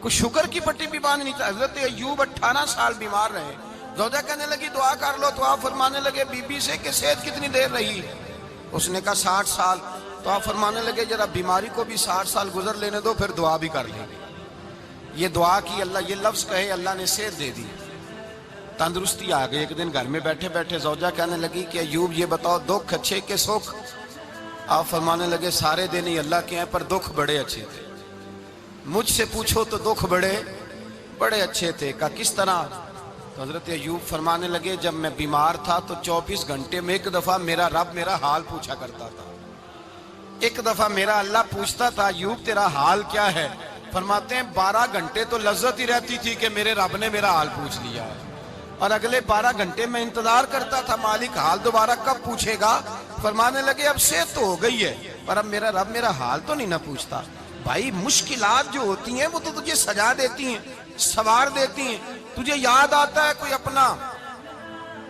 کوئی شکر کی پٹی بھی باندھنی چاہیے. حضرت ایوب 18 سال بیمار رہے. زوجہ کہنے لگی دعا کر لو تو آپ فرمانے لگے بی بی سے کہ صحت کتنی دیر رہی؟ اس نے کہا 60 سال. تو آپ فرمانے لگے ذرا بیماری کو بھی 60 سال گزر لینے دو پھر دعا بھی کر لیں. یہ دعا کی اللہ، یہ لفظ کہے اللہ نے صحت دے دی، تندرستی آ گئی. ایک دن گھر میں بیٹھے بیٹھے زوجہ کہنے لگی کہ ایوب یہ بتاؤ دکھ اچھے کہ سکھ؟ آپ فرمانے لگے سارے دن ہی اللہ کے ہیں پر دکھ بڑے اچھے تھے. مجھ سے پوچھو تو دکھ بڑے اچھے تھے. کہا کس طرح؟ تو حضرت ایوب فرمانے لگے جب میں بیمار تھا تو 24 گھنٹے میں ایک دفعہ میرا رب میرا حال پوچھا کرتا تھا. ایک دفعہ میرا اللہ پوچھتا تھا ایوب تیرا حال کیا ہے؟ فرماتے ہیں 12 گھنٹے تو لذت ہی رہتی تھی کہ میرے رب نے میرا حال پوچھ لیا ہے، اور اگلے 12 گھنٹے میں انتظار کرتا تھا مالک حال دوبارہ کب پوچھے گا. فرمانے لگے اب صحت تو ہو گئی ہے پر اب میرا رب میرا حال تو نہیں نہ پوچھتا. بھائی مشکلات جو ہوتی ہیں وہ تو تجھے سجا دیتی ہیں، سوار دیتی ہیں. تجھے یاد آتا ہے کوئی اپنا،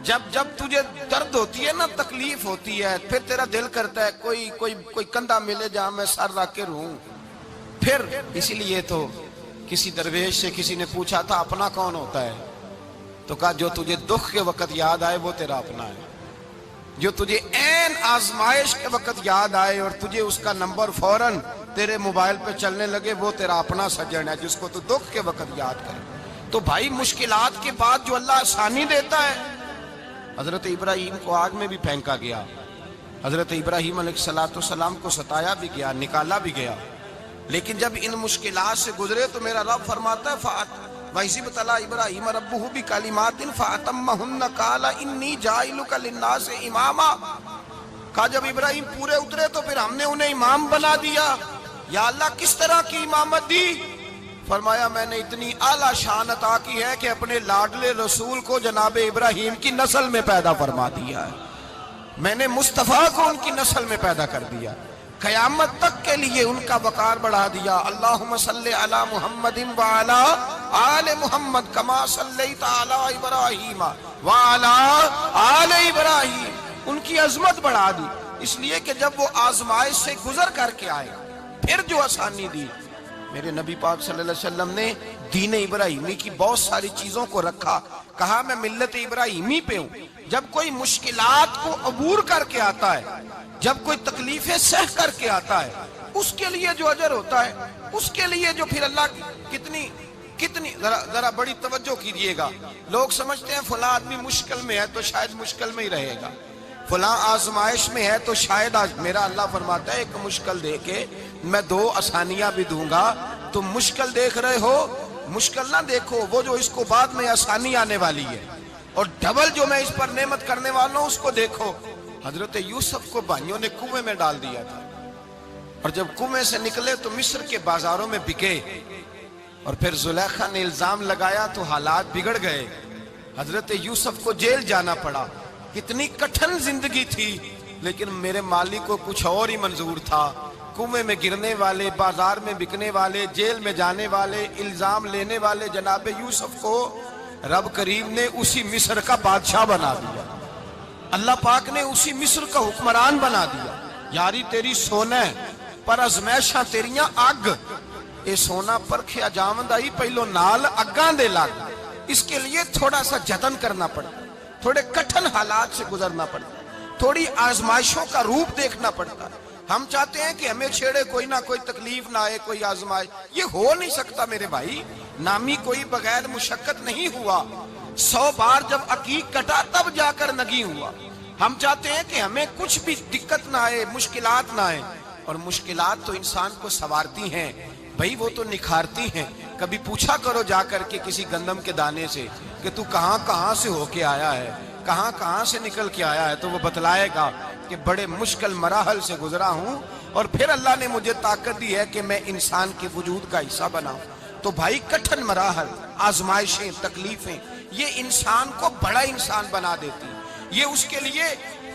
جب تجھے درد ہوتی ہے نا، تکلیف ہوتی ہے، پھر تیرا دل کرتا ہے کوئی کندھا ملے جہاں میں سر رکھ کے رہوں. پھر اسی لیے تو کسی درویش سے کسی نے پوچھا تھا اپنا کون ہوتا ہے؟ تو کہا جو تجھے دکھ کے وقت یاد آئے وہ تیرا اپنا ہے. جو تجھے عین آزمائش کے وقت یاد آئے اور تجھے اس کا نمبر فوراً تیرے موبائل پہ چلنے لگے وہ تیرا اپنا سجن ہے جس کو تو دکھ کے وقت یاد کرے. تو بھائی مشکلات کے بعد جو اللہ آسانی دیتا ہے. حضرت ابراہیم کو آگ میں بھی پھینکا گیا، حضرت ابراہیم علیہ السلام کو ستایا بھی گیا، نکالا بھی گیا، لیکن جب ان مشکلات سے گزرے تو میرا رب فرماتا ہے وَإِذِ ابْتَلَىٰ إِبْرَاهِيمَ رَبُّهُ بِكَلِمَاتٍ فَأَتَمَّهُنَّ قَالَ إِنِّي جَاعِلُكَ لِلنَّاسِ إِمَامًا. کہا جب ابراہیم پورے اترے تو پھر ہم نے انہیں امام بنا دیا. یا اللہ کس طرح کی امامت دی؟ فرمایا میں نے اتنی اعلیٰ شان عطا کی ہے کہ اپنے لاڈلے رسول کو جناب ابراہیم کی نسل میں پیدا فرما دیا ہے. میں نے مصطفیٰ کو ان کی نسل میں پیدا کر دیا، قیامت تک کے لیے ان کا وقار بڑھا دیا. اللہم صلی علی محمد وعلی آل محمد کما صلیت علی ابراہیم وعلی آل ابراہیم. ان کی عظمت بڑھا دی اس لیے کہ جب وہ آزمائش سے گزر کر کے آئے پھر جو آسانی دی. میرے نبی پاک صلی اللہ علیہ وسلم نے دین ابراہیمی کی بہت ساری چیزوں کو رکھا. کہا میں ملت ابراہیمی پہ ہوں. جب کوئی مشکلات کو عبور کر کے آتا ہے، جب کوئی تکلیفیں سہ کر کے آتا ہے، اس کے لیے جو اجر ہوتا ہے، اس کے لیے جو پھر اللہ کتنی ذرا بڑی توجہ کیجئے گا. لوگ سمجھتے ہیں فلاں آدمی مشکل میں ہے تو شاید مشکل میں ہی رہے گا، فلاں آزمائش میں ہے تو شاید میرا اللہ فرماتا ہے ایک مشکل دے کے میں 2 آسانیاں بھی دوں گا. تم مشکل دیکھ رہے ہو، مشکل نہ دیکھو، وہ جو اس کو بعد میں آسانی آنے والی ہے، اور ڈبل جو میں اس پر نعمت کرنے والا ہوں اس کو دیکھو. حضرت یوسف کو بھائیوں نے کنویں میں ڈال دیا تھا، اور جب کنویں سے نکلے تو مصر کے بازاروں میں بکے، اور پھر زلیخا نے الزام لگایا تو حالات بگڑ گئے. حضرت یوسف کو جیل جانا پڑا. کتنی کٹھن زندگی تھی، لیکن میرے مالک کو کچھ اور ہی منظور تھا. کنویں میں گرنے والے، بازار میں بکنے والے، جیل میں جانے والے، الزام لینے والے جناب یوسف کو رب کریم نے اسی مصر کا بادشاہ بنا دیا. اللہ پاک نے اسی مصر کا حکمران بنا دیا. یاری تیری سونا پر ازمیشاں تیریاں اگ، اے سونا پرکھیا جاوندائی پہلو نال اگاں دے لگ. اس کے لیے تھوڑا سا جتن کرنا پڑتا، تھوڑے کٹھن حالات سے گزرنا پڑتا، تھوڑی آزمائشوں کا روپ دیکھنا پڑتا. ہم چاہتے ہیں کہ ہمیں چھیڑے کوئی نہ کوئی تکلیف نہ آئے، کوئی آزمائش. یہ ہو نہیں سکتا میرے بھائی. نامی کوئی بغیر مشقت نہیں ہوا. 100 بار جب عقیق کٹا تب جا کر نگی ہوا. ہم چاہتے ہیں کہ ہمیں کچھ بھی دقت نہ آئے، مشکلات نہ آئے. اور مشکلات تو انسان کو سنوارتی ہیں بھائی، وہ تو نکھارتی ہیں. کبھی پوچھا کرو جا کر کے کسی گندم کے دانے سے کہ تو کہاں سے ہو کے آیا ہے، کہاں سے نکل کے آیا ہے، تو وہ بتلائے گا کہ بڑے مشکل مراحل سے گزرا ہوں اور پھر اللہ نے مجھے طاقت دی ہے کہ میں انسان کے وجود کا حصہ بناؤں. تو بھائی کٹھن مراحل، آزمائشیں، تکلیفیں یہ انسان کو بڑا انسان بنا دیتی، یہ اس کے لیے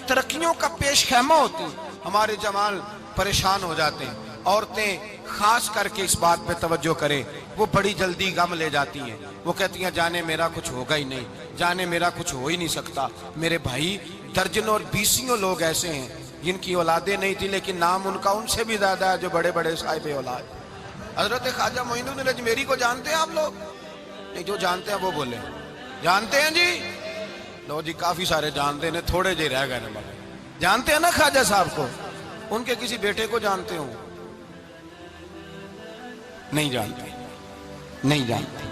ترقیوں کا پیش خیمہ ہوتی. ہمارے جوان پریشان ہو جاتے ہیں. عورتیں خاص کر کے اس بات پہ توجہ کریں، وہ بڑی جلدی غم لے جاتی ہیں. وہ کہتی ہیں جانے میرا کچھ ہوگا ہی نہیں، جانے میرا کچھ ہو ہی نہیں سکتا. میرے بھائی درجنوں اور بیسیوں لوگ ایسے ہیں جن کی اولادیں نہیں تھی لیکن نام ان کا ان سے بھی زیادہ ہے جو بڑے بڑے صاحب اولاد. حضرت خواجہ معین الدین اجمیری کو جانتے ہیں آپ لوگ؟ نہیں، جو جانتے ہیں وہ بولے جانتے ہیں جی؟ لو جی، کافی سارے جانتے ہیں، تھوڑے جی رہ گئے نا۔ جانتے ہیں نا خواجہ صاحب کو؟ ان کے کسی بیٹے کو جانتے ہوں؟ نہیں جانتے، نہیں جانتے،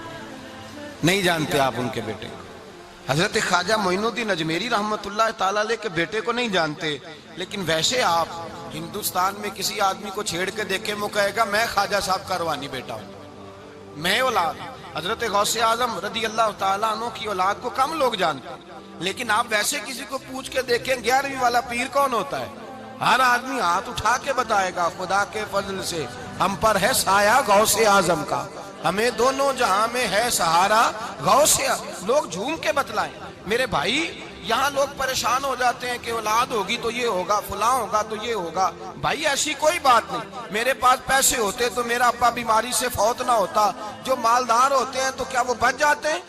نہیں جانتے آپ ان کے بیٹے کو۔ حضرت خواجہ معین الدین اجمیری رحمت اللہ تعالیٰ علیہ کے بیٹے کو نہیں جانتے، لیکن ویسے آپ ہندوستان میں کسی آدمی کو چھیڑ کے دیکھیں، وہ کہے گا میں خواجہ صاحب کا روحانی بیٹا ہوں، میں اولاد۔ حضرت غوث اعظم رضی اللہ تعالیٰ عنہ کی اولاد کو کم لوگ جانتے ہیں، لیکن آپ ویسے کسی کو پوچھ کے دیکھیں 11ویں والا پیر کون ہوتا ہے، ہر آدمی ہاتھ اٹھا کے بتائے گا خدا کے فضل سے ہم پر ہے سایہ غوث اعظم کا، ہمیں دونوں جہاں میں ہے سہارا غوث اعظم۔ لوگ جھوم کے بتلائیں۔ میرے بھائی، یہاں لوگ پریشان ہو جاتے ہیں کہ اولاد ہوگی تو یہ ہوگا، فلاں ہوگا تو یہ ہوگا۔ بھائی ایسی کوئی بات نہیں۔ میرے پاس پیسے ہوتے تو میرا ابا بیماری سے فوت نہ ہوتا۔ جو مالدار ہوتے ہیں تو کیا وہ بچ جاتے ہیں؟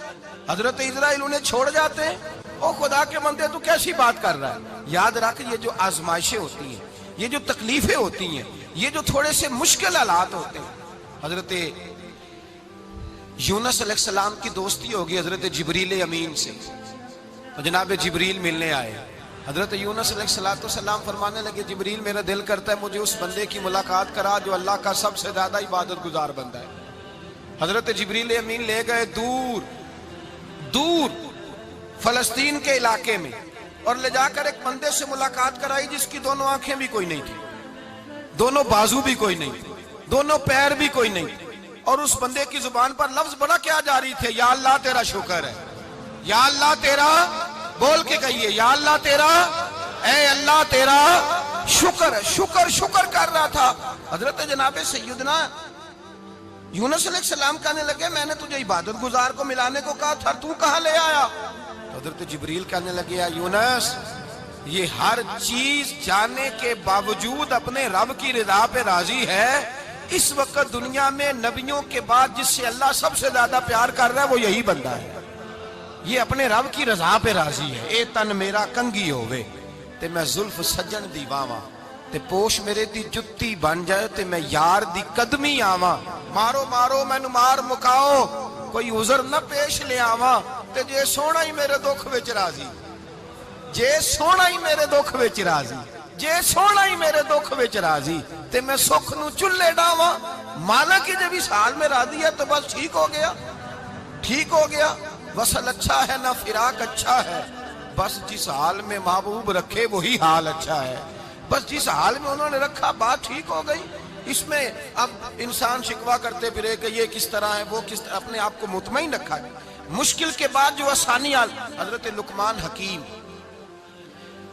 حضرت اسرائیل انہیں چھوڑ جاتے ہیں؟ او خدا کے بندے، تو کیسی بات کر رہا ہے؟ یاد رکھ، یہ جو آزمائشیں ہوتی ہیں، یہ جو تکلیفیں ہوتی ہیں، یہ جو تھوڑے سے مشکل حالات ہوتے ہیں۔ حضرت یونس علیہ السلام کی دوستی ہوگی حضرت جبریل امین سے، جناب جبریل ملنے آئے۔ حضرت یونس علیہ السلام فرمانے لگے جبریل میرا دل کرتا ہے مجھے اس بندے کی ملاقات کرا جو اللہ کا سب سے زیادہ عبادت گزار بندہ ہے۔ حضرت جبریل امین لے گئے دور دور فلسطین کے علاقے میں، اور لے جا کر ایک بندے سے ملاقات کرائی جس کی دونوں آنکھیں بھی کوئی نہیں تھی، دونوں بازو بھی کوئی نہیں تھی، دونوں پیر بھی کوئی نہیں تھی، اور اس بندے کی زبان پر لفظ بڑا کیا جاری تھے، یا اللہ تیرا شکر ہے، یا اللہ تیرا، بول کے کہیے، یا اللہ تیرا، اے اللہ تیرا شکر ہے۔ شکر شکر کر رہا تھا۔ حضرت جناب سیدنا یونس علیہ السلام کہنے لگے میں نے تجھے عبادت گزار کو ملانے کو کہا تھا، تو کہاں لے آیا؟ حضرت جبریل کہنے لگے یا یونس، یہ ہر چیز جانے کے باوجود اپنے رب کی رضا پہ راضی ہے۔ اس وقت دنیا میں نبیوں کے بعد جس سے اللہ سب سے زیادہ پیار کر رہا ہے وہ یہی بندہ ہے، یہ اپنے رب کی رضا پہ راضی ہے۔ اے تن میرا کنگی ہووے تے میں زلف سجن دی واواں، تے پوش میرے دی جتی بن جائے تے میں یار دی قدمی آواں، مارو مارو مینوں مار مکاؤ کوئی عذر نہ پیش لے آواں، تے جے سونا ہی میرے دکھ وچ راضی، جے سونا ہی میرے دکھ وچ راضی، جے سونا ہی میرے دکھ وچ راضی تے میں سکھ نو چلے ڈاواں۔ مالک کی جب اس حال میں راضی ہے تو بس ٹھیک ہو گیا، ٹھیک ہو گیا۔ وصل اچھا ہے نہ فراق اچھا ہے، بس جس حال میں محبوب رکھے وہی حال اچھا ہے۔ بس جس حال میں انہوں نے رکھا بات ٹھیک ہو گئی۔ اس میں اب انسان شکوہ کرتے پھرے کہ یہ کس طرح ہے، وہ کس طرح، اپنے آپ کو مطمئن رکھا ہے۔ مشکل کے بعد جو آسانی حضرت لقمان حکیم،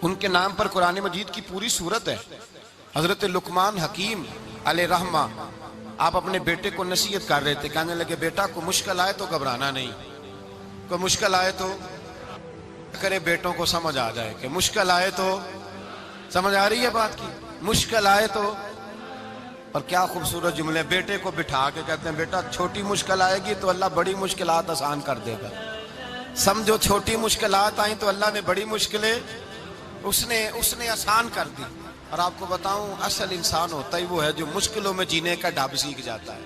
ان کے نام پر قرآن مجید کی پوری سورت ہے۔ حضرت لقمان حکیم علیہ رحمہ آپ اپنے بیٹے کو نصیحت کر رہے تھے، کہنے لگے بیٹا کو مشکل آئے تو گھبرانا نہیں، کوئی مشکل آئے تو کرے بیٹوں کو سمجھ آ جائے کہ مشکل آئے تو، سمجھ آ رہی ہے بات کی، مشکل آئے تو۔ اور کیا خوبصورت جملے، بیٹے کو بٹھا کے کہتے ہیں بیٹا چھوٹی مشکل آئے گی تو اللہ بڑی مشکلات آسان کر دے گا، سمجھو چھوٹی مشکلات آئیں تو اللہ نے بڑی مشکلیں اس نے آسان کر دی۔ اور آپ کو بتاؤں اصل انسان ہوتا ہی وہ ہے جو مشکلوں میں جینے کا ڈھب سیکھ جاتا ہے،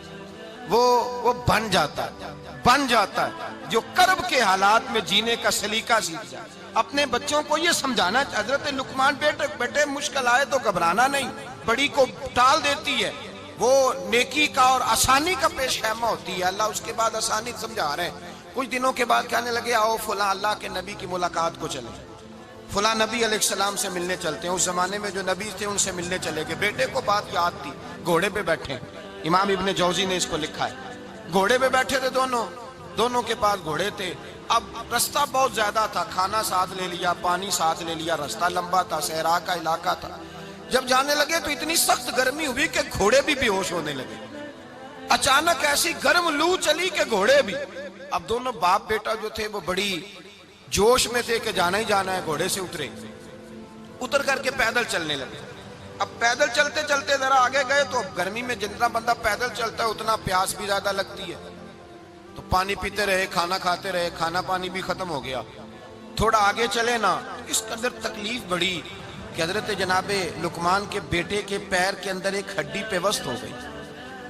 وہ بن جاتا ہے جو کرب کے حالات میں جینے کا سلیقہ سیکھ جائے۔ اپنے بچوں کو یہ سمجھانا، حضرت لقمان بیٹے مشکل آئے تو گھبرانا نہیں، بڑی کو ٹال دیتی ہے، وہ نیکی کا اور آسانی کا پیش خیمہ ہوتی ہے۔ اللہ اس کے بعد آسانی سمجھا رہے ہیں۔ کچھ دنوں کے بعد کہنے لگے آؤ فلاں اللہ کے نبی کی ملاقات کو چلیں، فلاں نبی علیہ السلام سے ملنے چلتے ہیں۔ اس زمانے میں جو نبی تھے ان سے ملنے چلے گئے۔ بیٹے کو بات یاد تھی، گھوڑے پہ بیٹھے، امام ابن جوزی نے اس کو لکھا ہے، گھوڑے پہ بیٹھے تھے دونوں کے پاس گھوڑے تھے۔ اب رستہ بہت زیادہ تھا، کھانا ساتھ لے لیا، پانی ساتھ لے لیا، رستہ لمبا تھا، صحرا کا علاقہ تھا۔ جب جانے لگے تو اتنی سخت گرمی ہوئی کہ گھوڑے بھی بے ہوش ہونے لگے۔ اچانک ایسی گرم لو چلی کہ گھوڑے بھی، اب دونوں باپ بیٹا جو تھے وہ بڑی جوش میں تھے کہ جانا ہی جانا ہے، گھوڑے سے اتر کر کے پیدل چلنے لگے۔ اب پیدل چلتے چلتے ذرا آگے گئے تو گرمی میں جتنا بندہ پیدل چلتا ہے اتنا پیاس بھی زیادہ لگتی ہے، تو پانی پیتے رہے، کھانا کھاتے رہے، کھانا پانی بھی ختم ہو گیا۔ تھوڑا آگے چلے نا، اس قدر تکلیف بڑی کہ حضرت جناب لقمان کے بیٹے کے پیر کے اندر ایک ہڈی پیوست ہو گئی۔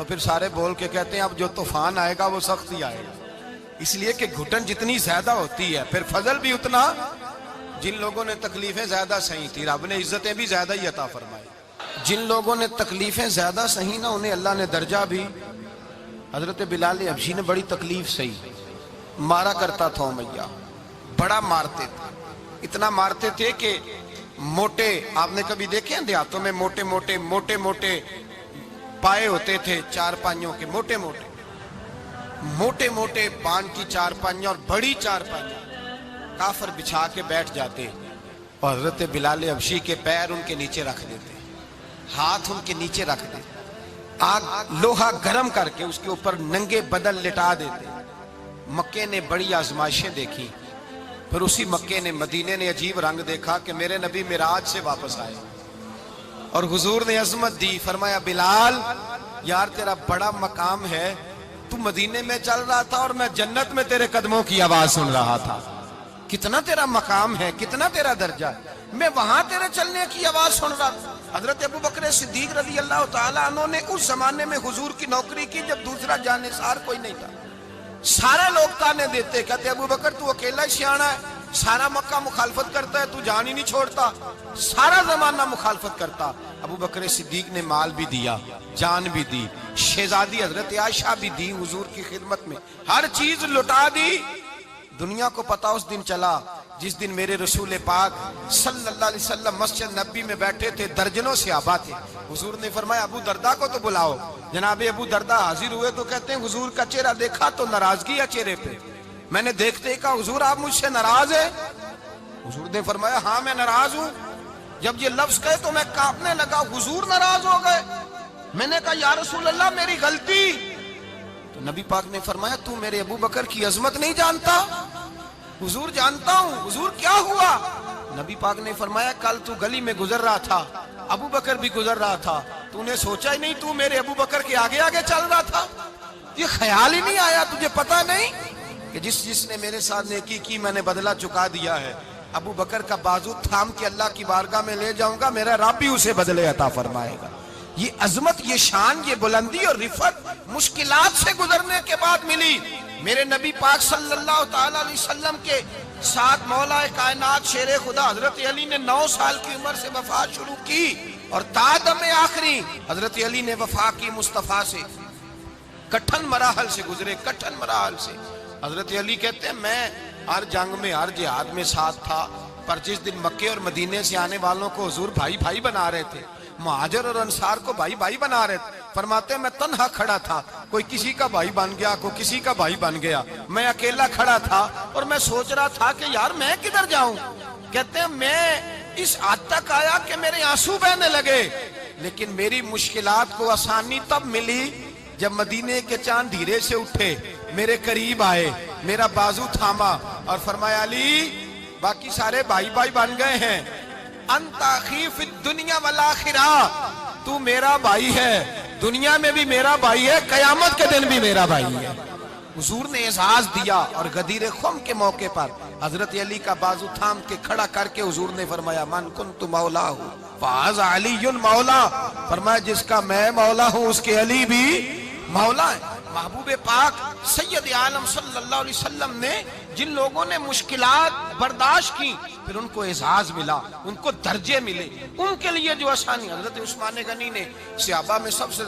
تو پھر سارے بول کے کہتے ہیں اب جو طوفان آئے گا وہ سخت ہی آئے گا، اس لیے کہ گھٹن جتنی زیادہ ہوتی ہے پھر فضل بھی اتنا. جن لوگوں نے تکلیفیں زیادہ سہی تھی رب نے عزتیں بھی زیادہ ہی عطا فرمائی. جن لوگوں نے تکلیفیں زیادہ سہی نا انہیں اللہ نے درجہ بھی. حضرت بلال حبشی نے بڑی تکلیف سہی، مارا کرتا تھا امیہ، بڑا مارتے تھے، اتنا مارتے تھے کہ موٹے، آپ نے کبھی دیکھے ہیں دیہاتوں میں موٹے موٹے پائے ہوتے تھے چار پائیوں کے، موٹے موٹے پان کی چار پائیاں اور بڑی چار پائیاں کافر بچھا کے بیٹھ جاتے اور حضرت بلال حبشی کے پیر ان کے نیچے رکھ دیتے، ہاتھ ان کے نیچے رکھ دیتے، آگ لوہا گرم کر کے اس کے اوپر ننگے بدن لٹا دیتے. مکے نے بڑی آزمائشیں دیکھی، پھر اسی مکے نے مدینے نے عجیب رنگ دیکھا کہ میرے نبی معراج سے واپس آئے اور حضور نے عظمت دی. فرمایا بلال یار تیرا بڑا مقام ہے، تو مدینے میں چل رہا تھا اور میں جنت میں تیرے قدموں کی آواز سن رہا تھا. کتنا تیرا مقام ہے، کتنا تیرا درجہ ہے، میں وہاں تیرے چلنے کی آواز سن رہا تھا. حضرت ابو بکر صدیق رضی اللہ تعالیٰ عنہ نے اس زمانے میں حضور کی نوکری کی جب دوسرا جانثار کوئی نہیں تھا. سارے لوگ تانے دیتے، کہتے ابو بکر تو اکیلا ہی سیاںا ہے، سارا مکہ مخالفت کرتا ہے، تو جان ہی نہیں چھوڑتا، سارا زمانہ مخالفت کرتا. ابو بکر صدیق نے مال بھی دیا، جان بھی دی، شہزادی حضرت عائشہ بھی دی حضور کی خدمت میں، ہر چیز لٹا دی. دنیا کو پتا اس دن چلا جس دن میرے رسول پاک صلی اللہ علیہ وسلم مسجد نبی میں بیٹھے تھے، درجنوں صحابہ تھے. حضور نے فرمایا ابو دردہ کو تو بلاؤ. جناب ابو دردہ حاضر ہوئے تو کہتے ہیں حضور کا چہرہ دیکھا تو ناراضگی ہے چہرے پہ. میں نے دیکھتے ہی کہا حضور آپ مجھ سے ناراض ہیں؟ حضور نے فرمایا ہاں میں ناراض ہوں. جب یہ لفظ کہے تو میں کانپنے لگا، حضور ناراض ہو گئے. میں نے کہا یا رسول اللہ میری غلطی. تو نبی پاک نے فرمایا تو میرے ابو بکر کی عظمت نہیں جانتا؟ حضور جانتا ہوں. حضور کیا ہوا؟ نبی پاک نے فرمایا کل تو گلی میں گزر رہا تھا، ابو بکر بھی گزر رہا تھا، تو نے سوچا ہی نہیں تو میرے ابو بکر کے آگے آگے چل رہا تھا؟ یہ خیال ہی نہیں آیا، تجھے پتا نہیں کہ جس نے میرے ساتھ نیکی کی میں نے بدلہ چکا دیا ہے. ابو بکر کا بازو تھام کے اللہ کی بارگاہ میں لے جاؤں گا، میرا رب بھی اسے بدلے عطا فرمائے گا. یہ عظمت، یہ شان، یہ بلندی اور رفعت مشکلات سے گزرنے کے بعد ملی. میرے نبی پاک صلی اللہ تعالیٰ علیہ وسلم کے ساتھ مولا کائنات شیر خدا حضرت علی نے 9 سال کی عمر سے وفات شروع کی اور تا دم آخری حضرت علی نے وفا کی مصطفیٰ سے. کٹھن مراحل سے گزرے، کٹھن مراحل سے. حضرت علی کہتے ہیں میں ہر جنگ میں، ہر جہاد میں ساتھ تھا، پر جس دن مکے اور مدینے سے آنے والوں کو حضور بھائی بھائی بنا رہے تھے، مہاجر اور انصار کو بھائی بھائی بنا رہے تھے. فرماتے ہیں میں تنہا کھڑا تھا، کوئی کسی کا بھائی بن گیا، کوئی کسی کا بھائی بن گیا، میں اکیلا کھڑا تھا اور میں سوچ رہا تھا کہ یار میں کدھر جاؤں. کہتے ہیں میں اس حد تک آیا کہ میرے آنسو بہنے لگے، لیکن میری مشکلات کو آسانی تب ملی جب مدینے کے چاند دھیرے سے اٹھے، میرے قریب آئے، میرا بازو تھاما اور فرمایا علی باقی سارے بھائی بھائی بن گئے ہیں، انت اخی فی الدنیا والآخرہ، تو میرا بھائی ہے، دنیا میں بھی میرا بھائی ہے، قیامت کے دن بھی میرا بھائی ہے. حضور نے اعزاز دیا اور غدیر خم کے موقع پر حضرت علی کا بازو تھام کے کھڑا کر کے حضور نے فرمایا من کنت مولا ہوں فہذا علی مولا. فرمایا جس کا میں مولا ہوں اس کے علی بھی مولا ہے. محبوب پاک سید عالم صلی اللہ علیہ وسلم نے جن لوگوں نے مشکلات برداشت کی پھر ان کو اعزاز ملا، ان کو درجے ملے، ان کے لیے جو آسانی. حضرت عثمان غنی نے صحابہ میں سب سے